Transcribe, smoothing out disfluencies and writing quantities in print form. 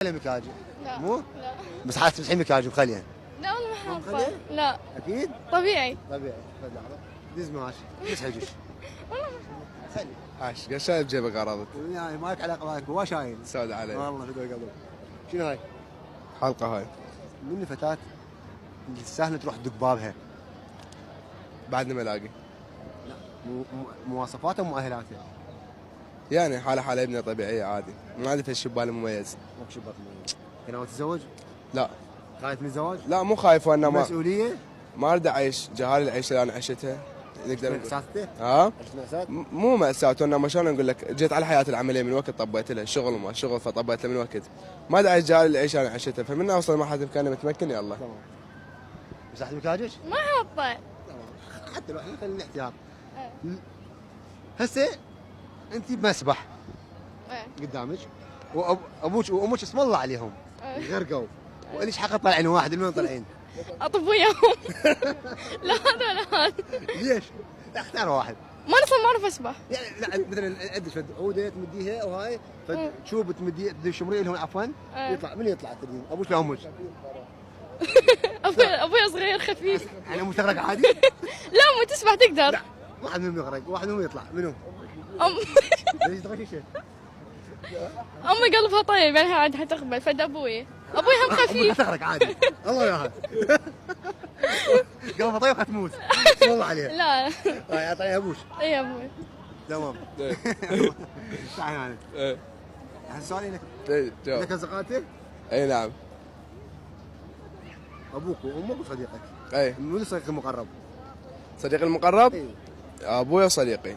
مكياج؟ لا مو؟ لا بس حاسس تمسحين مكياج مخليه. لا والله ما مو حاطه. مخليه؟ لا اكيد؟ طبيعي. طبيعي. خذ لحظه. دز ماشي. مسح الجيش. خلي. عاش قاعد شايف جيبك عرضت يعني ما لك علاقه معك هو شايل. سود علي. والله فدوى قبل. شنو هاي؟ حلقه هاي من الفتاة اللي سهل تروح تدق بابها؟ بعدني ما الاقي. مواصفاتها ومؤهلاتها. يعني حاله ابنه طبيعيه عادي، ما عندي في الشبال مميز. ماكو شباك مميز. ناوي تتزوج؟ لا خايف من الزواج؟ لا مو خايف وانا مسؤوليه؟ ما اريد اعيش جهال العيشه اللي انا عشتها. نقدر نقول مأساتته؟ ها؟ عشت مأساة؟ مو مأساة، انما شلون اقول لك، جيت على حياتي العمليه من وقت طبيت لها شغل وما شغل، فطبيت لها من وقت ما ادري اعيش جهال العيشه اللي انا عشتها، فمن اوصل مرحله مكاني متمكن يلا. تمام. مسحت مكياجك؟ ما حاطه. تمام. حتى لو احنا خلينا احتياط. هسه انت بمسبح قدامك وابوك وامك اسم الله عليهم غرقوا واليش حق طالعين واحد من وين طالعين؟ اطب وياهم. لا هذا ولا هذا. ليش؟ لا اختار واحد. ما اصلا ما اعرف اسبح. يعني لا مثلا ادش فد عوده تمديها وهاي فد تشوب تمديها تدي شمريه لهم عفوا يطلع من يطلع تدين ابوك لا امك؟ ابوي صغير خفيف. يعني مو تغرق عادي؟ لا مو تسبح تقدر. لا واحد منهم يغرق واحد منهم يطلع منو؟ ام ليش تغششه؟ امي قلبها طيب يعني عاد حتقبل فد ابوي هم امك خفيف. حتغرق عادي الله ياها قلبها طيب حتموت والله عليها. لا هاي اعطيها ابوش. اي ابوي. تمام. تعال هنا. ايه الحين سؤالي لك. ايه جاوب. لك اصدقائك؟ اي نعم. ابوك وامك وصديقك. اي من صديقك المقرب؟ صديقي المقرب اي ابوي وصديقي.